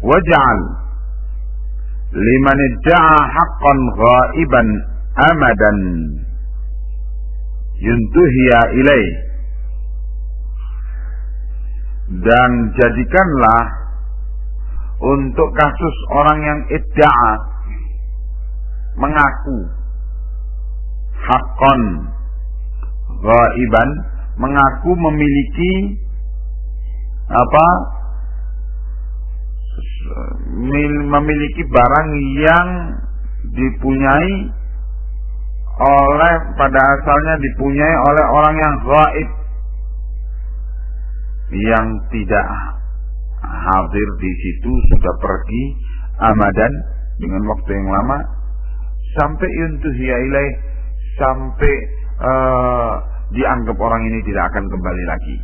waj'al liman idda'a haqqan ghaiban amadan yuntuhiya ilaih, dan jadikanlah untuk kasus orang yang idda'a, mengaku haqqan ghaiban, mengaku memiliki memiliki barang yang dipunyai oleh, pada asalnya dipunyai oleh orang yang ghaib, yang tidak hadir di situ, sudah pergi amadan dengan waktu yang lama, sampai yuntuhiya ilaih, sampai dianggap orang ini tidak akan kembali lagi.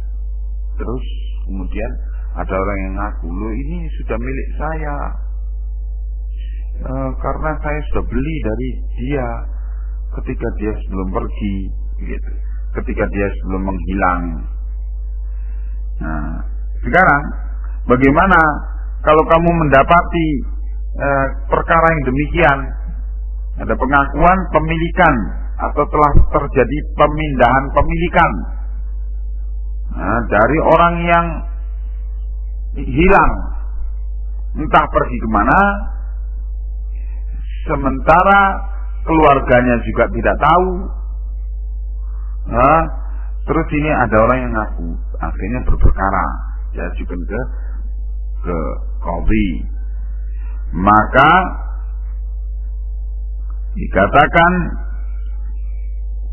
Terus kemudian ada orang yang ngaku, loh ini sudah milik saya, karena saya sudah beli dari dia ketika dia sebelum pergi, gitu, ketika dia sebelum menghilang. Nah, sekarang bagaimana kalau kamu mendapati perkara yang demikian, ada pengakuan pemilikan atau telah terjadi pemindahan pemilikan, nah, dari orang yang hilang, entah pergi kemana, sementara keluarganya juga tidak tahu. Nah, terus ini ada orang yang ngaku, akhirnya berperkara, diajukan ke qadhi, maka dikatakan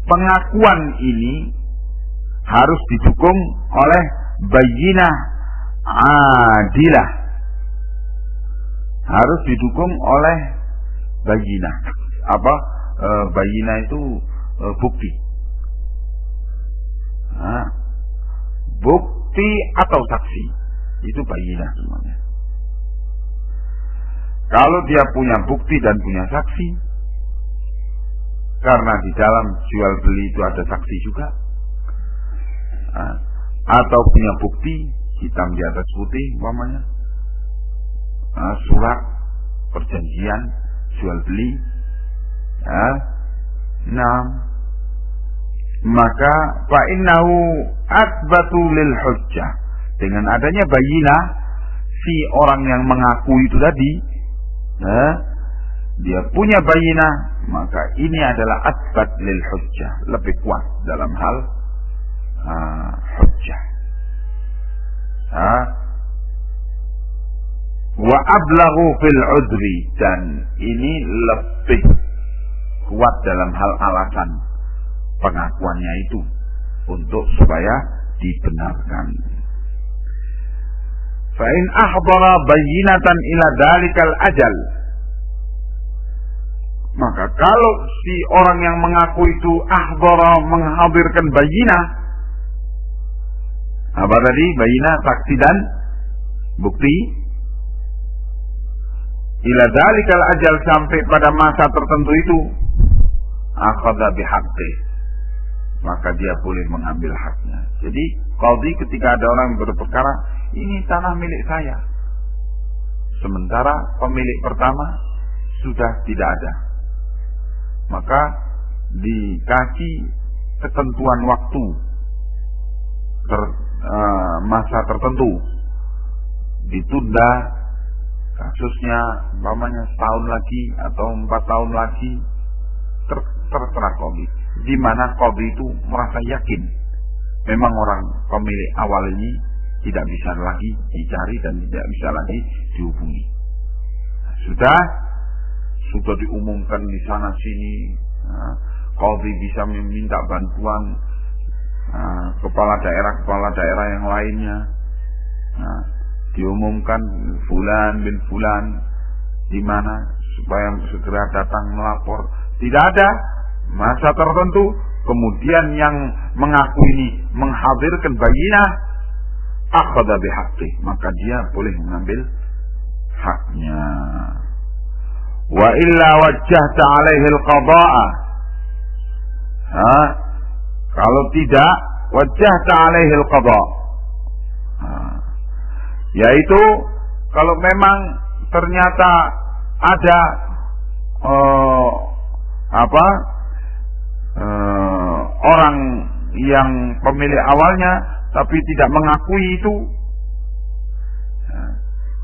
pengakuan ini harus didukung oleh bayyinah adilah, harus didukung oleh bayyinah. Bayyinah itu bukti, nah, bukti atau saksi, itu bayyinah semuanya. Kalau dia punya bukti dan punya saksi, karena di dalam jual beli itu ada saksi juga, atau punya bukti hitam di atas putih, umpamanya surat perjanjian jual beli, maka fa innahu atsbatu lil hujjah, dengan adanya bayyinah si orang yang mengaku itu tadi, dia punya bayyinah, maka ini adalah atsbat lil hujjah, lebih kuat dalam hal hujjah. Wa ablaghu fil udri, dan ini lebih kuat dalam hal alasan pengakuannya itu untuk supaya dibenarkan. Fa in ahdara bayyinatan ila dalikal ajal, maka kalau si orang yang mengaku itu ahdara, menghadirkan bayyinah, apa tadi? Bayyinah, saksi dan bukti, ila dalikal ajal, sampai pada masa tertentu itu, akhadha bihaqqi, maka dia boleh mengambil haknya. Jadi qadhi ketika ada orang berperkara, ini tanah milik saya, sementara pemilik pertama sudah tidak ada, maka dikasih ketentuan waktu, masa tertentu, ditunda kasusnya, umpamanya setahun lagi atau 4 tahun lagi, terserah qadhi. Di mana qadhi itu merasa yakin memang orang pemilik awal ini tidak bisa lagi dicari dan tidak bisa lagi dihubungi. Sudah diumumkan di sana sini, qadhi bisa meminta bantuan kepala daerah yang lainnya, diumumkan fulan bin fulan di mana supaya segera datang melapor. Tidak ada masa tertentu, kemudian yang mengaku ini menghadirkan bayyinah, akhadha bihaqqi, maka dia boleh mengambil haknya. Wa illa wajjahta alaihi al-qada'a, kalau tidak, wajjahta alaihi al-qada', Yaitu kalau memang ternyata ada orang yang pemilik awalnya tapi tidak mengakui itu,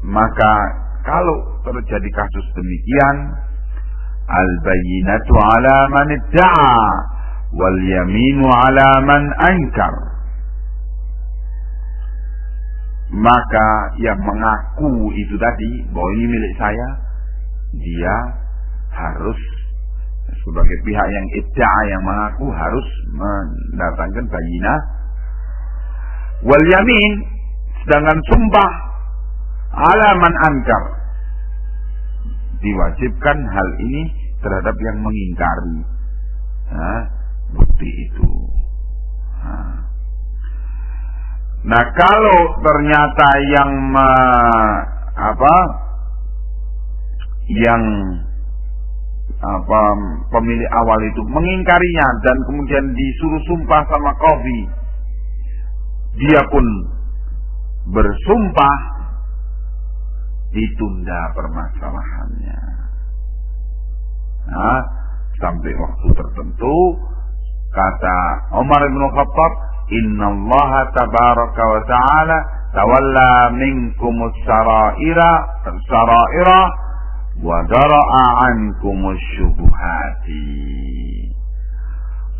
maka kalau terjadi kasus demikian, al-bayyinatu ala man idda'a wal yaminu ala man ankar. Maka yang mengaku itu tadi bahwa ini milik saya, dia harus sebagai pihak yang idda'a, yang mengaku, harus mendatangkan bayyinah. Wal yamin, sedangkan sumpah ala man ankar, diwajibkan hal ini terhadap yang mengingkari bukti itu. Nah, kalau ternyata yang pemilik awal itu mengingkarinya dan kemudian disuruh sumpah sama qadhi, dia pun bersumpah, ditunda permasalahannya sampai waktu tertentu. Kata Umar bin Khattab, innallaha tabaraka wa ta'ala tawalla minkumus saraira wa dara'a ankumus syubuhati.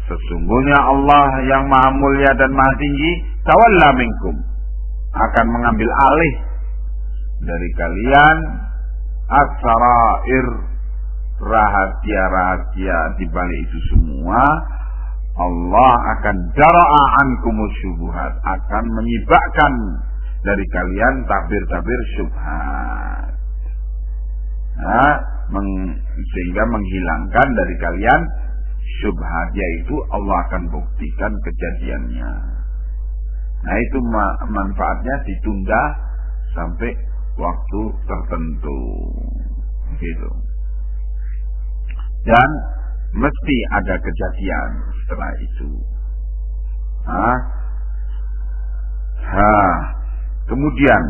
Sesungguhnya Allah yang maha mulia dan maha tinggi, tawalla minkum, akan mengambil alih dari kalian as-sarair, rahasia-rahasia di balik itu semua. Allah akan dara'a ankumus syubuhat, akan menyibakkan dari kalian tabir-tabir syubhat, sehingga menghilangkan dari kalian syubhat, yaitu Allah akan buktikan kejadiannya. Nah, itu manfaatnya ditunda sampai waktu tertentu, gitu. Dan mesti ada kejadian setelah itu. Kemudian